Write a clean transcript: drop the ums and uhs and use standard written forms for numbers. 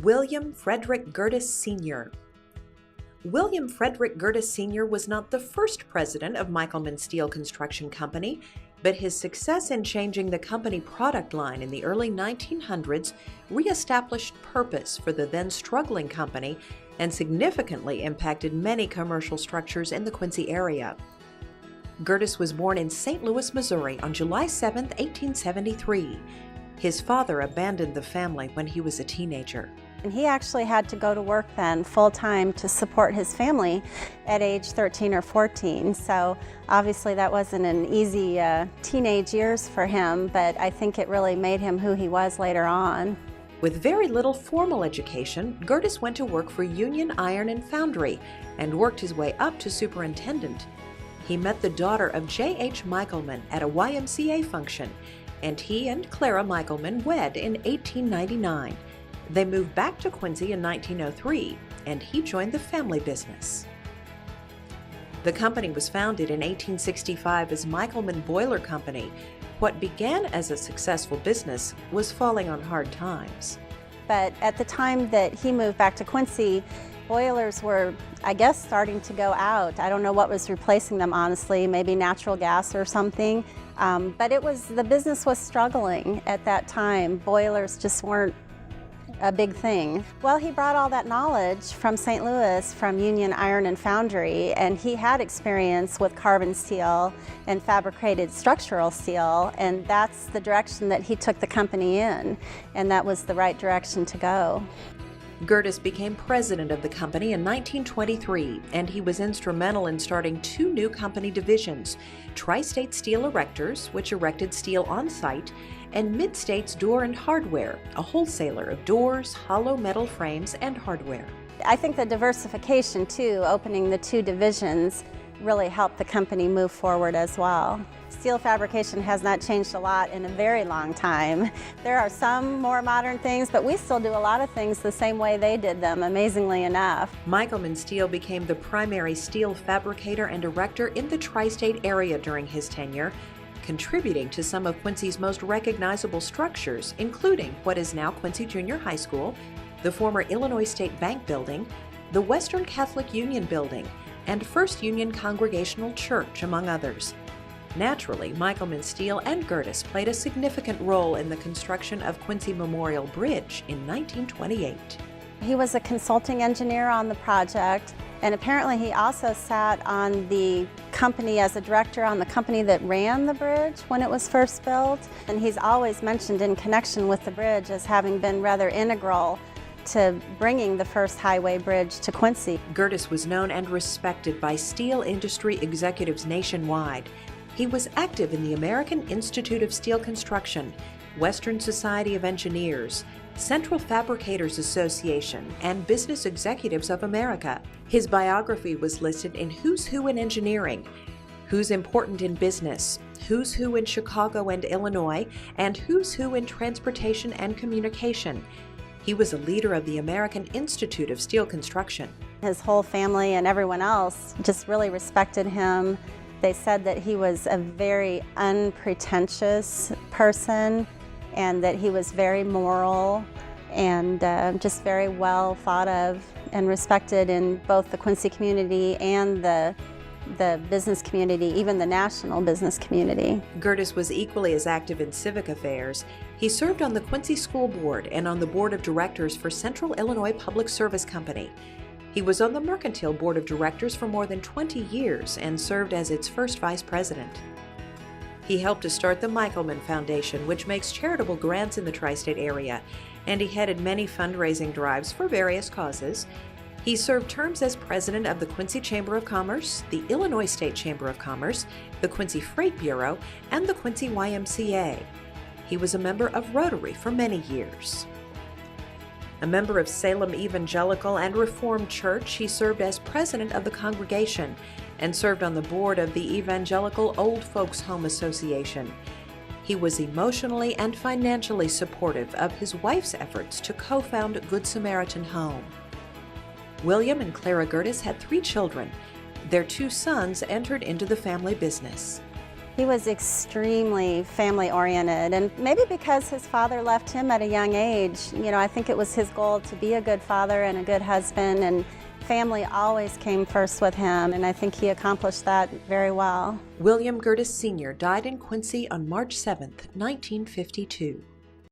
William Frederick Gerdes Sr. William Frederick Gerdes Sr. was not the first president of Michelmann Steel Construction Company, but his success in changing the company product line in the early 1900s reestablished purpose for the then struggling company and significantly impacted many commercial structures in the Quincy area. Gerdes was born in St. Louis, Missouri on July 7, 1873. His father abandoned the family when he was a teenager. And he actually had to go to work then full-time to support his family at age 13 or 14. So obviously that wasn't an easy teenage years for him, but I think it really made him who he was later on. With very little formal education, Gerdes went to work for Union Iron and Foundry and worked his way up to superintendent. He met the daughter of J.H. Michelmann at a YMCA function, and he and Clara Michelmann wed in 1899. They moved back to Quincy in 1903, and he joined the family business. The company was founded in 1865 as Michelmann Boiler Company. What began as a successful business was falling on hard times. But at the time that he moved back to Quincy, boilers were, I guess, starting to go out. I don't know what was replacing them, honestly, maybe natural gas or something. But the business was struggling at that time. Boilers just weren't a big thing. Well, he brought all that knowledge from St. Louis, from Union Iron and Foundry, and he had experience with carbon steel and fabricated structural steel, and that's the direction that he took the company in, and that was the right direction to go. Gerdes became president of the company in 1923, and he was instrumental in starting two new company divisions, Tri-State Steel Erectors, which erected steel on site, and Mid-States Door and Hardware, a wholesaler of doors, hollow metal frames, and hardware. I think the diversification, too, opening the two divisions, really helped the company move forward as well. Steel fabrication has not changed a lot in a very long time. There are some more modern things, but we still do a lot of things the same way they did them, amazingly enough. Michelmann Steel became the primary steel fabricator and erector in the tri-state area during his tenure, contributing to some of Quincy's most recognizable structures, including what is now Quincy Junior High School, the former Illinois State Bank Building, the Western Catholic Union Building, and First Union Congregational Church, among others. Naturally, Michelmann Steel and Gerdes played a significant role in the construction of Quincy Memorial Bridge in 1928. He was a consulting engineer on the project, and apparently he also sat on the company as a director on the company that ran the bridge when it was first built. And he's always mentioned in connection with the bridge as having been rather integral to bringing the first highway bridge to Quincy. Gerdes was known and respected by steel industry executives nationwide. He was active in the American Institute of Steel Construction, Western Society of Engineers, Central Fabricators Association, and Business Executives of America. His biography was listed in Who's Who in Engineering, Who's Important in Business, Who's Who in Chicago and Illinois, and Who's Who in Transportation and Communication. He was a leader of the American Institute of Steel Construction. His whole family and everyone else just really respected him. They said that he was a very unpretentious person and that he was very moral and just very well thought of and respected in both the Quincy community and the business community, even the national business community. Gerdes was equally as active in civic affairs. He served on the Quincy School Board and on the Board of Directors for Central Illinois Public Service Company. He was on the Mercantile Board of Directors for more than 20 years and served as its first vice president. He helped to start the Michelmann Foundation, which makes charitable grants in the tri-state area, and he headed many fundraising drives for various causes. He served terms as president of the Quincy Chamber of Commerce, the Illinois State Chamber of Commerce, the Quincy Freight Bureau, and the Quincy YMCA. He was a member of Rotary for many years. A member of Salem Evangelical and Reformed Church, he served as president of the congregation and served on the board of the Evangelical Old Folks Home Association. He was emotionally and financially supportive of his wife's efforts to co-found Good Samaritan Home. William and Clara Gerdes had 3 children. Their 2 sons entered into the family business. He was extremely family-oriented, and maybe because his father left him at a young age, I think it was his goal to be a good father and a good husband, and family always came first with him, and I think he accomplished that very well. William Gerdes Sr. died in Quincy on March 7, 1952.